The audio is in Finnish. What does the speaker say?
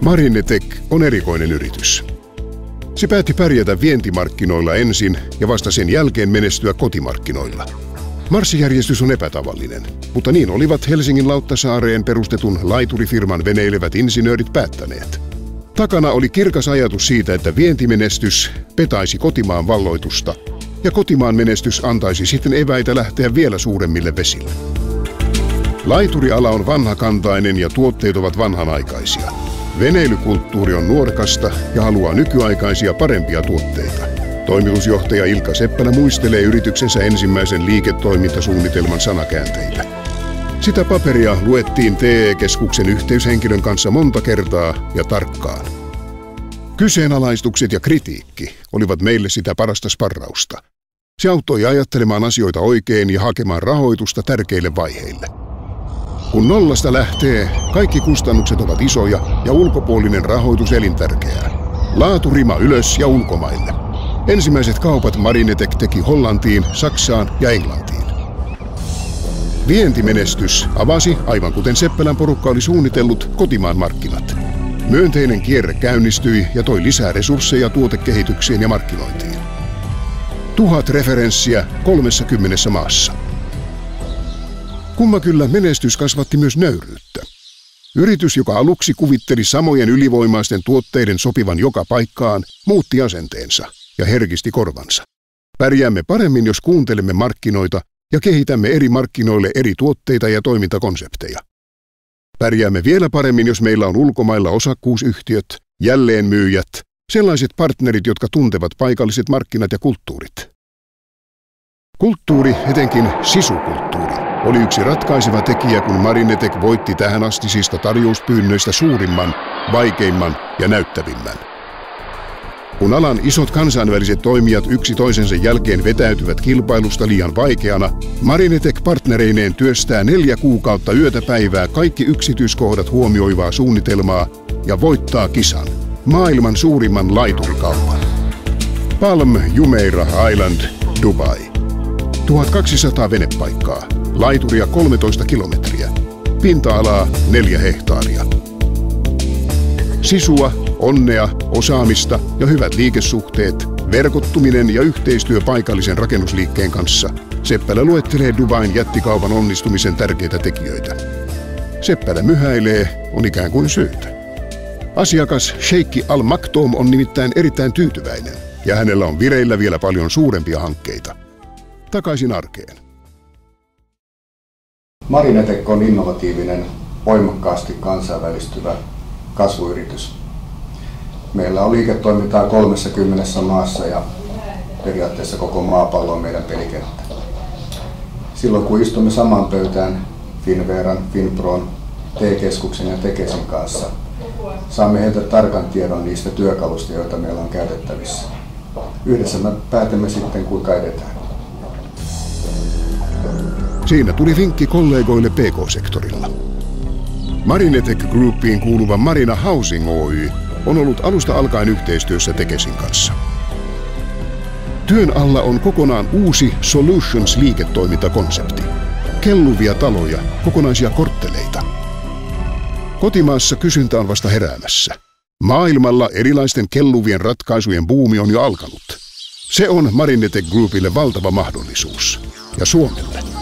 Marinetec on erikoinen yritys. Se päätti pärjätä vientimarkkinoilla ensin ja vasta sen jälkeen menestyä kotimarkkinoilla. Marssijärjestys on epätavallinen, mutta niin olivat Helsingin Lauttasaareen perustetun laiturifirman veneilevät insinöörit päättäneet. Takana oli kirkas ajatus siitä, että vientimenestys petaisi kotimaan valloitusta ja kotimaan menestys antaisi sitten eväitä lähteä vielä suuremmille vesille. Laituriala on vanhakantainen ja tuotteet ovat vanhanaikaisia. Veneilykulttuuri on nuorkasta ja haluaa nykyaikaisia parempia tuotteita. Toimitusjohtaja Ilkka Seppälä muistelee yrityksensä ensimmäisen liiketoimintasuunnitelman sanakäänteitä. Sitä paperia luettiin TE-keskuksen yhteyshenkilön kanssa monta kertaa ja tarkkaan. Kyseenalaistukset ja kritiikki olivat meille sitä parasta sparrausta. Se auttoi ajattelemaan asioita oikein ja hakemaan rahoitusta tärkeille vaiheille. Kun nollasta lähtee, kaikki kustannukset ovat isoja ja ulkopuolinen rahoitus elintärkeää. Laaturima ylös ja ulkomaille. Ensimmäiset kaupat Marinetec teki Hollantiin, Saksaan ja Englantiin. Vientimenestys avasi, aivan kuten Seppälän porukka oli suunnitellut, kotimaan markkinat. Myönteinen kierre käynnistyi ja toi lisää resursseja tuotekehitykseen ja markkinointiin. 1000 referenssiä 30 maassa. Kumma kyllä menestys kasvatti myös nöyryyttä. Yritys, joka aluksi kuvitteli samojen ylivoimaisten tuotteiden sopivan joka paikkaan, muutti asenteensa ja herkisti korvansa. Pärjäämme paremmin, jos kuuntelemme markkinoita ja kehitämme eri markkinoille eri tuotteita ja toimintakonsepteja. Pärjäämme vielä paremmin, jos meillä on ulkomailla osakkuusyhtiöt, jälleenmyyjät, sellaiset partnerit, jotka tuntevat paikalliset markkinat ja kulttuurit. Kulttuuri, etenkin sisukulttuuri, oli yksi ratkaiseva tekijä, kun Marinetec voitti tähän astisista tarjouspyynnöistä suurimman, vaikeimman ja näyttävimmän. Kun alan isot kansainväliset toimijat yksi toisensa jälkeen vetäytyvät kilpailusta liian vaikeana, Marinetec partnereineen työstää 4 kuukautta yötä päivää kaikki yksityiskohdat huomioivaa suunnitelmaa ja voittaa kisan, maailman suurimman laiturikaupan. Palm Jumeirah Island, Dubai. 1200 venepaikkaa, laituria 13 kilometriä, pinta-alaa 4 hehtaaria. Sisua, onnea, osaamista ja hyvät liikesuhteet, verkottuminen ja yhteistyö paikallisen rakennusliikkeen kanssa. Seppälä luettelee Dubain jättikaupan onnistumisen tärkeitä tekijöitä. Seppälä myhäilee, on ikään kuin syytä. Asiakas Sheikh Al Maktoum on nimittäin erittäin tyytyväinen ja hänellä on vireillä vielä paljon suurempia hankkeita. Takaisin arkeen. Marinetec on innovatiivinen, voimakkaasti kansainvälistyvä kasvuyritys. Meillä on liiketoimintaa 30 maassa ja periaatteessa koko maapallo on meidän pelikenttä. Silloin kun istumme samaan pöytään Finnveran, Finpron, T-keskuksen ja Tekesin kanssa, saamme heiltä tarkan tiedon niistä työkaluista, joita meillä on käytettävissä. Yhdessä me päätämme sitten, kuinka edetään. Siinä tuli vinkki kollegoille PK-sektorilla. Marinetec Groupiin kuuluva Marina Housing Oy on ollut alusta alkaen yhteistyössä Tekesin kanssa. Työn alla on kokonaan uusi Solutions-liiketoimintakonsepti. Kelluvia taloja, kokonaisia kortteleita. Kotimaassa kysyntä on vasta heräämässä. Maailmalla erilaisten kelluvien ratkaisujen buumi on jo alkanut. Se on Marinetec Groupille valtava mahdollisuus. Ja Suomelle.